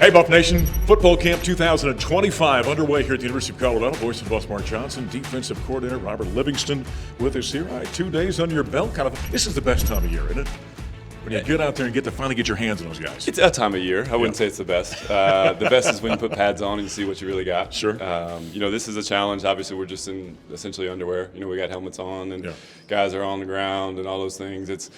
Hey, Buff Nation. Football Camp 2025 underway here at the University of Colorado. Voice of Buff Mark Johnson, defensive coordinator Robert LIvingston with us here. All right, 2 days under your belt. This is the best time of year, isn't it? When you get out there and finally get your hands on those guys. It's a time of year. I wouldn't say it's the best. The best is when you put pads on and you see what you really got. Sure. This is a challenge. Obviously, we're just in essentially underwear. We got helmets on and guys are on the ground and all those things. It's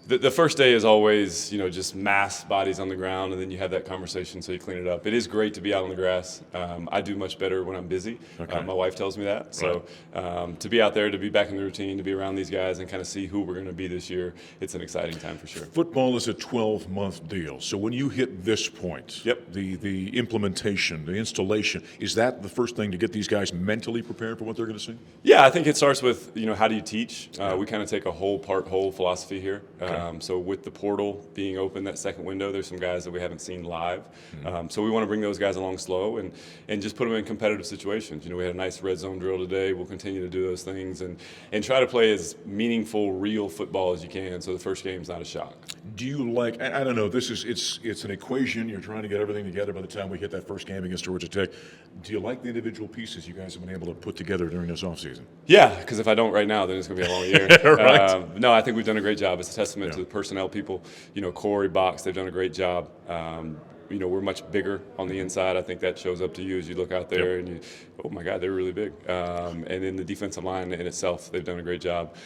the first day is always, just mass bodies on the ground, and then you have that conversation, so you clean it up. It is great to be out on the grass. I do much better when I'm busy. Okay. My wife tells me that. Right. So to be out there, to be back in the routine, to be around these guys and kind of see who we're going to be this year, it's an exciting time for sure. Football is a 12-month deal. So when you hit this point, the implementation, the installation, is that the first thing to get these guys mentally prepared for what they're going to see? Yeah, I think it starts with, how do you teach? We kind of take a whole philosophy here. So with the portal being open, that second window, there's some guys that we haven't seen live. So we want to bring those guys along slow and just put them in competitive situations. We had a nice red zone drill today. We'll continue to do those things and try to play as meaningful, real football as you can, so the first game's not a shock. Do you like, I don't know, it's an equation. You're trying to get everything together by the time we hit that first game against Georgia Tech. Do you like the individual pieces you guys have been able to put together during this offseason? Yeah, because if I don't right now, then it's going to be a long year. Right. No, I think we've done a great job. It's a testament to the personnel people. Corey, Box, they've done a great job. We're much bigger on the inside. I think that shows up to you as you look out there and oh my God, they're really big. And then the defensive line in itself, they've done a great job.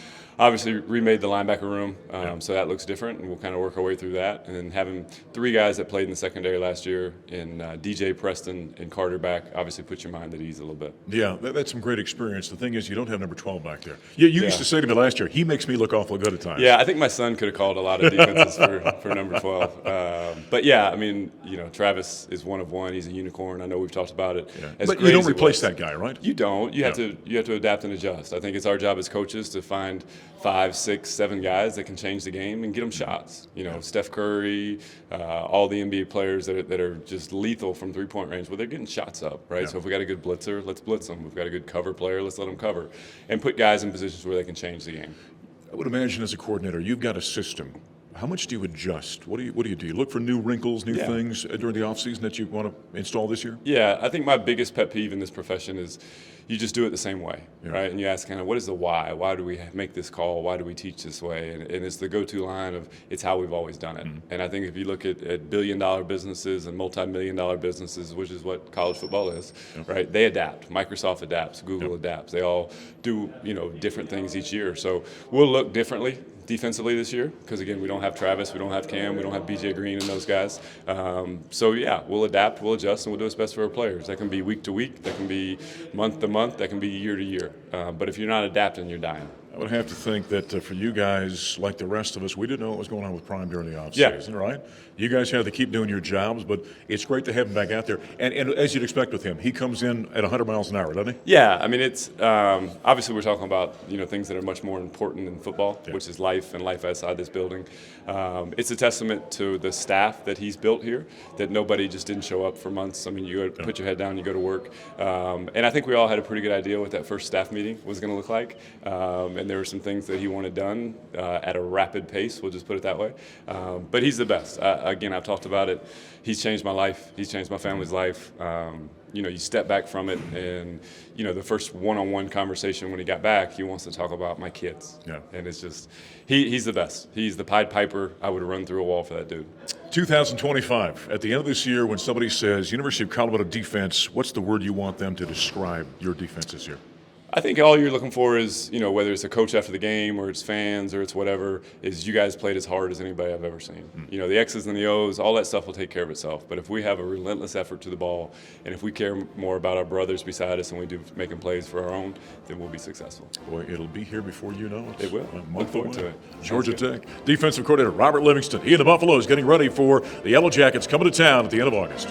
Obviously, remade the linebacker room, so that looks different, and we'll kind of work our way through that. And then having 3 guys that played in the secondary last year, in DJ, Preston, and Carter back, obviously puts your mind at ease a little bit. Yeah, that's some great experience. The thing is, you don't have number 12 back there. You used to say to me last year, he makes me look awful good at times. Yeah, I think my son could have called a lot of defenses for number 12. But yeah, Travis is one of one. He's a unicorn. I know we've talked about it. Yeah. But you don't replace that guy, right? You don't. You have to adapt and adjust. I think it's our job as coaches to find 5, 6, 7 guys that can change the game and get them shots. Steph Curry, all the NBA players that are just lethal from three-point range. Well, they're getting shots up, right? Yeah. So if we got a good blitzer, let's blitz them. We've got a good cover player, let's let them cover, and put guys in positions where they can change the game. I would imagine as a coordinator, you've got a system. How much do you adjust? What do you do? You look for new wrinkles, new things during the offseason that you want to install this year? Yeah, I think my biggest pet peeve in this profession is you just do it the same way, right? And you ask kind of, what is the why? Why do we make this call? Why do we teach this way? And it's the go-to line of, it's how we've always done it. And I think if you look at billion-dollar businesses and multi-million-dollar businesses, which is what college football is, right? They adapt. Microsoft adapts. Google adapts. They all do, different things each year. So we'll look differently defensively this year because, again, we don't have Travis, we don't have Cam, we don't have BJ Green and those guys. We'll adapt, we'll adjust, and we'll do what's best for our players. That can be week to week, that can be month to month, that can be year to year. But if you're not adapting, you're dying. I would have to think that for you guys, like the rest of us, we didn't know what was going on with Prime during the offseason, right? You guys had to keep doing your jobs, but it's great to have him back out there. And as you'd expect with him, he comes in at 100 miles an hour, doesn't he? Yeah, it's obviously we're talking about things that are much more important than football, which is life and life outside this building. It's a testament to the staff that he's built here, that nobody just didn't show up for months. You go put your head down, you go to work. And I think we all had a pretty good idea what that first staff meeting was going to look like. And there were some things that he wanted done at a rapid pace, we'll just put it that way. But he's the best. Again, I've talked about it. He's changed my life. He's changed my family's life. You step back from it and, the first one-on-one conversation when he got back, he wants to talk about my kids. Yeah. And it's just, he's the best. He's the Pied Piper. I would run through a wall for that dude. 2025, at the end of this year, when somebody says University of Colorado defense, what's the word you want them to describe your defense this year? I think all you're looking for is, whether it's a coach after the game or it's fans or it's whatever, is you guys played as hard as anybody I've ever seen. The X's and the O's, all that stuff will take care of itself. But if we have a relentless effort to the ball and if we care more about our brothers beside us than we do making plays for our own, then we'll be successful. Boy, it'll be here before you know it. It will. Look forward to it. Georgia Tech. Defensive coordinator Robert LIvingston. He and the Buffalo is getting ready for the Yellow Jackets coming to town at the end of August.